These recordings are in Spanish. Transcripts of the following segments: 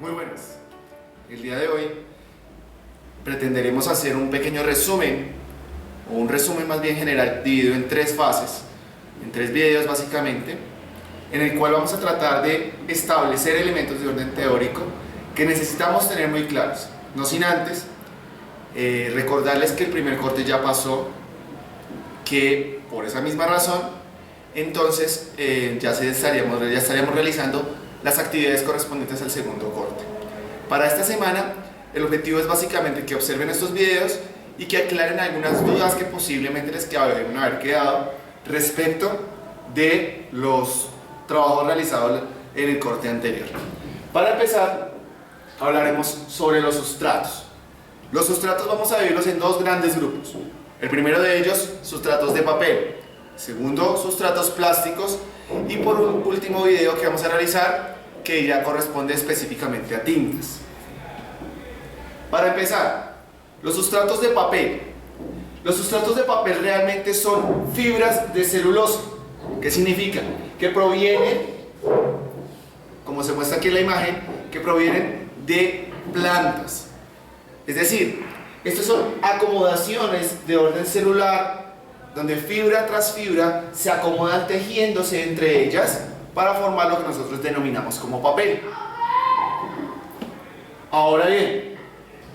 Muy buenas. El día de hoy pretenderemos hacer un pequeño resumen, o un resumen más bien general, dividido en tres fases, en tres videos básicamente, en el cual vamos a tratar de establecer elementos de orden teórico que necesitamos tener muy claros. No sin antes recordarles que el primer corte ya pasó, que por esa misma razón, entonces ya estaríamos realizando las actividades correspondientes al segundo corte. Para esta semana, el objetivo es básicamente que observen estos videos y que aclaren algunas dudas que posiblemente les deben haber quedado respecto de los trabajos realizados en el corte anterior. Para empezar, hablaremos sobre los sustratos. Los sustratos vamos a dividirlos en dos grandes grupos. El primero de ellos, sustratos de papel. Segundo, sustratos plásticos. Y por un último video que vamos a realizar, que ya corresponde específicamente a tintas. Para empezar, los sustratos de papel. Los sustratos de papel realmente son fibras de celulosa. ¿Qué significa? Que provienen, como se muestra aquí en la imagen, que provienen de plantas. Es decir, estas son acomodaciones de orden celular, donde fibra tras fibra se acomodan tejiéndose entre ellas para formar lo que nosotros denominamos como papel. Ahora bien,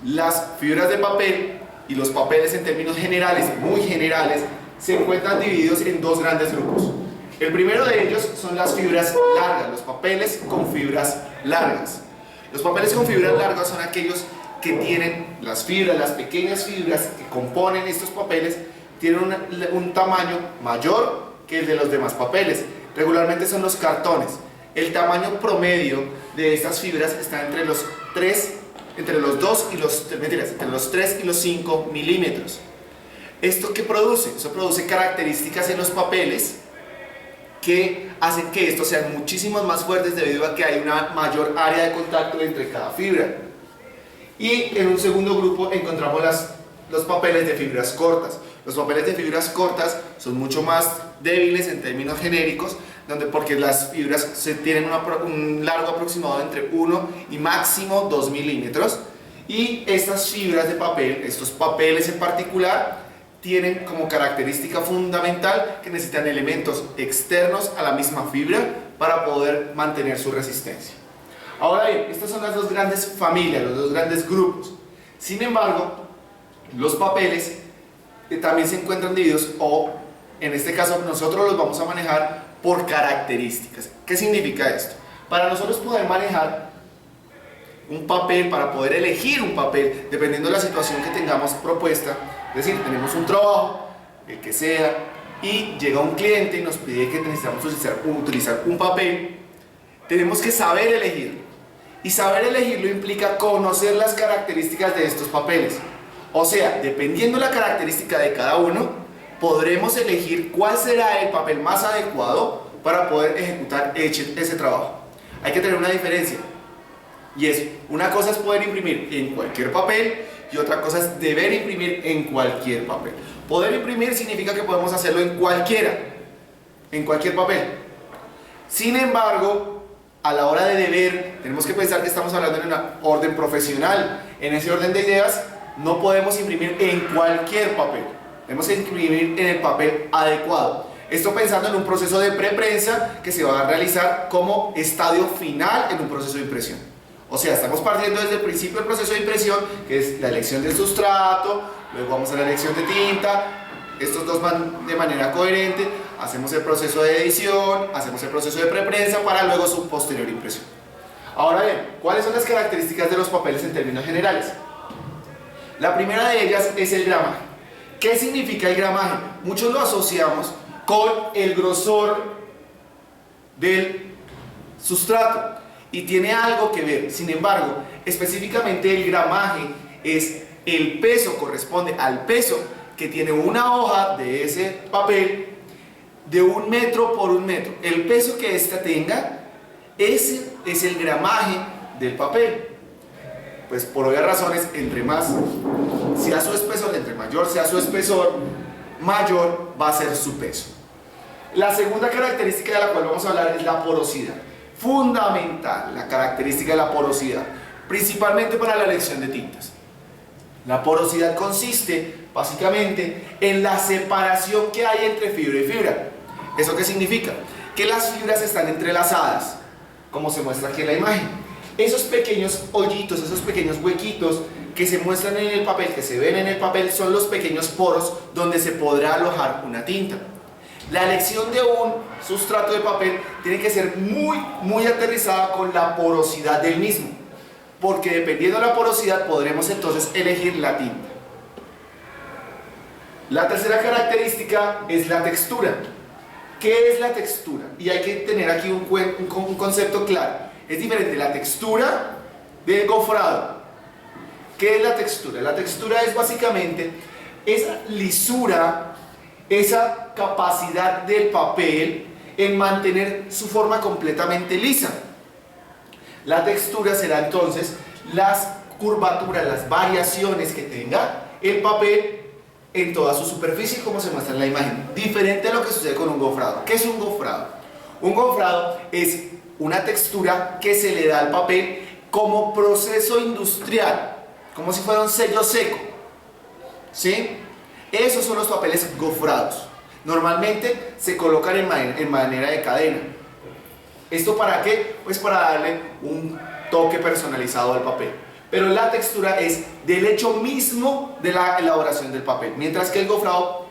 las fibras de papel y los papeles en términos generales, muy generales, se encuentran divididos en dos grandes grupos. El primero de ellos son las fibras largas, los papeles con fibras largas. Los papeles con fibras largas son aquellos que tienen las fibras, las pequeñas fibras que componen estos papeles, tienen un tamaño mayor que el de los demás papeles. Regularmente son los cartones. El tamaño promedio de estas fibras está entre los 3 y los 5 milímetros. ¿Esto qué produce? Eso produce características en los papeles que hacen que estos sean muchísimo más fuertes debido a que hay una mayor área de contacto entre cada fibra. Y en un segundo grupo encontramos los papeles de fibras cortas. Los papeles de fibras cortas son mucho más débiles en términos genéricos, porque las fibras tienen un largo aproximado entre 1 y máximo 2 milímetros. Y estas fibras de papel, estos papeles en particular, tienen como característica fundamental que necesitan elementos externos a la misma fibra para poder mantener su resistencia. Ahora bien, estas son las dos grandes familias, los dos grandes grupos. Sin embargo, los papeles también se encuentran divididos, o en este caso nosotros los vamos a manejar por características. ¿Qué significa esto? Para nosotros poder manejar un papel, para poder elegir un papel, dependiendo de la situación que tengamos propuesta, es decir, tenemos un trabajo, el que sea, y llega un cliente y nos pide que necesitamos utilizar un papel, tenemos que saber elegirlo. Y saber elegirlo implica conocer las características de estos papeles. O sea, dependiendo de la característica de cada uno, podremos elegir cuál será el papel más adecuado para poder ejecutar ese trabajo. Hay que tener una diferencia. Y es, una cosa es poder imprimir en cualquier papel y otra cosa es deber imprimir en cualquier papel. Poder imprimir significa que podemos hacerlo en cualquier papel. Sin embargo, a la hora de deber, tenemos que pensar que estamos hablando en un orden profesional. En ese orden de ideas, no podemos imprimir en cualquier papel. Tenemos que imprimir en el papel adecuado. Esto pensando en un proceso de preprensa que se va a realizar como estadio final en un proceso de impresión. O sea, estamos partiendo desde el principio del proceso de impresión, que es la elección del sustrato, luego vamos a la elección de tinta. Estos dos van de manera coherente, hacemos el proceso de edición, hacemos el proceso de preprensa para luego su posterior impresión. Ahora bien, ¿cuáles son las características de los papeles en términos generales? La primera de ellas es el gramaje. ¿Qué significa el gramaje? Muchos lo asociamos con el grosor del sustrato y tiene algo que ver. Sin embargo, específicamente el gramaje es el peso, corresponde al peso que tiene una hoja de ese papel de 1 metro por 1 metro. El peso que ésta tenga, ese es el gramaje del papel. Pues por obvias razones, entre más sea su espesor, entre mayor sea su espesor, mayor va a ser su peso. La segunda característica de la cual vamos a hablar es la porosidad. Fundamental, la característica de la porosidad. principalmente para la elección de tintas. La porosidad consiste básicamente en la separación que hay entre fibra y fibra. ¿Eso qué significa? Que las fibras están entrelazadas, como se muestra aquí en la imagen. Esos pequeños hoyitos, esos pequeños huequitos que se muestran en el papel, que se ven en el papel, son los pequeños poros donde se podrá alojar una tinta. La elección de un sustrato de papel tiene que ser muy aterrizada con la porosidad del mismo, porque dependiendo de la porosidad podremos entonces elegir la tinta. La tercera característica es la textura. ¿Qué es la textura? Y hay que tener aquí un concepto claro. Es diferente la textura del gofrado. ¿Qué es la textura? La textura es básicamente esa lisura, esa capacidad del papel en mantener su forma completamente lisa. La textura será entonces las curvaturas, las variaciones que tenga el papel en toda su superficie, como se muestra en la imagen, diferente a lo que sucede con un gofrado. ¿Qué es un gofrado? Un gofrado es una textura que se le da al papel como proceso industrial, como si fuera un sello seco, ¿sí? Esos son los papeles gofrados. Normalmente se colocan en manera de cadena. ¿Esto para qué? Pues para darle un toque personalizado al papel. Pero la textura es del hecho mismo de la elaboración del papel, mientras que el gofrado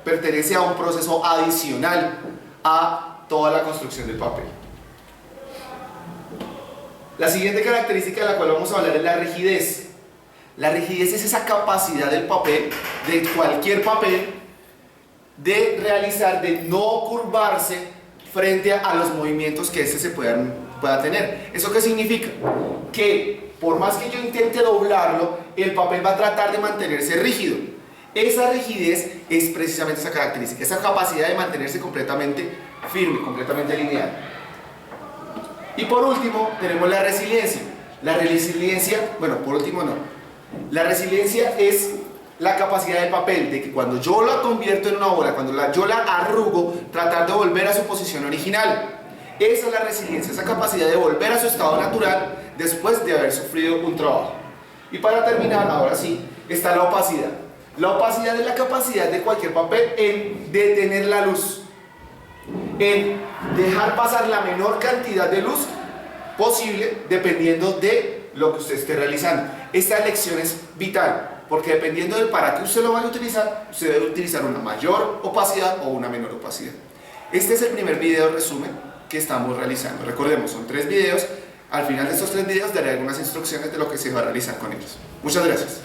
pertenece a un proceso adicional a toda la construcción del papel. La siguiente característica de la cual vamos a hablar es la rigidez. La rigidez es esa capacidad del papel, de cualquier papel, de realizar, de no curvarse frente a los movimientos que éste pueda tener. ¿Eso qué significa? Que por más que yo intente doblarlo, el papel va a tratar de mantenerse rígido. Esa rigidez es precisamente esa característica, esa capacidad de mantenerse completamente firme, completamente lineal. Y por último tenemos la resiliencia. La resiliencia, bueno, por último no. La resiliencia es la capacidad del papel de que cuando yo la convierto en una bola, cuando yo la arrugo, tratar de volver a su posición original. Esa es la resiliencia, esa capacidad de volver a su estado natural después de haber sufrido un trabajo. Y para terminar, ahora sí, está la opacidad. La opacidad es la capacidad de cualquier papel en detener la luz, en dejar pasar la menor cantidad de luz posible dependiendo de lo que usted esté realizando. Esta elección es vital, porque dependiendo de para qué usted lo vaya a utilizar, usted debe utilizar una mayor opacidad o una menor opacidad. Este es el primer video resumen que estamos realizando. Recordemos, son 3 videos. Al final de estos 3 videos daré algunas instrucciones de lo que se va a realizar con ellos. Muchas gracias.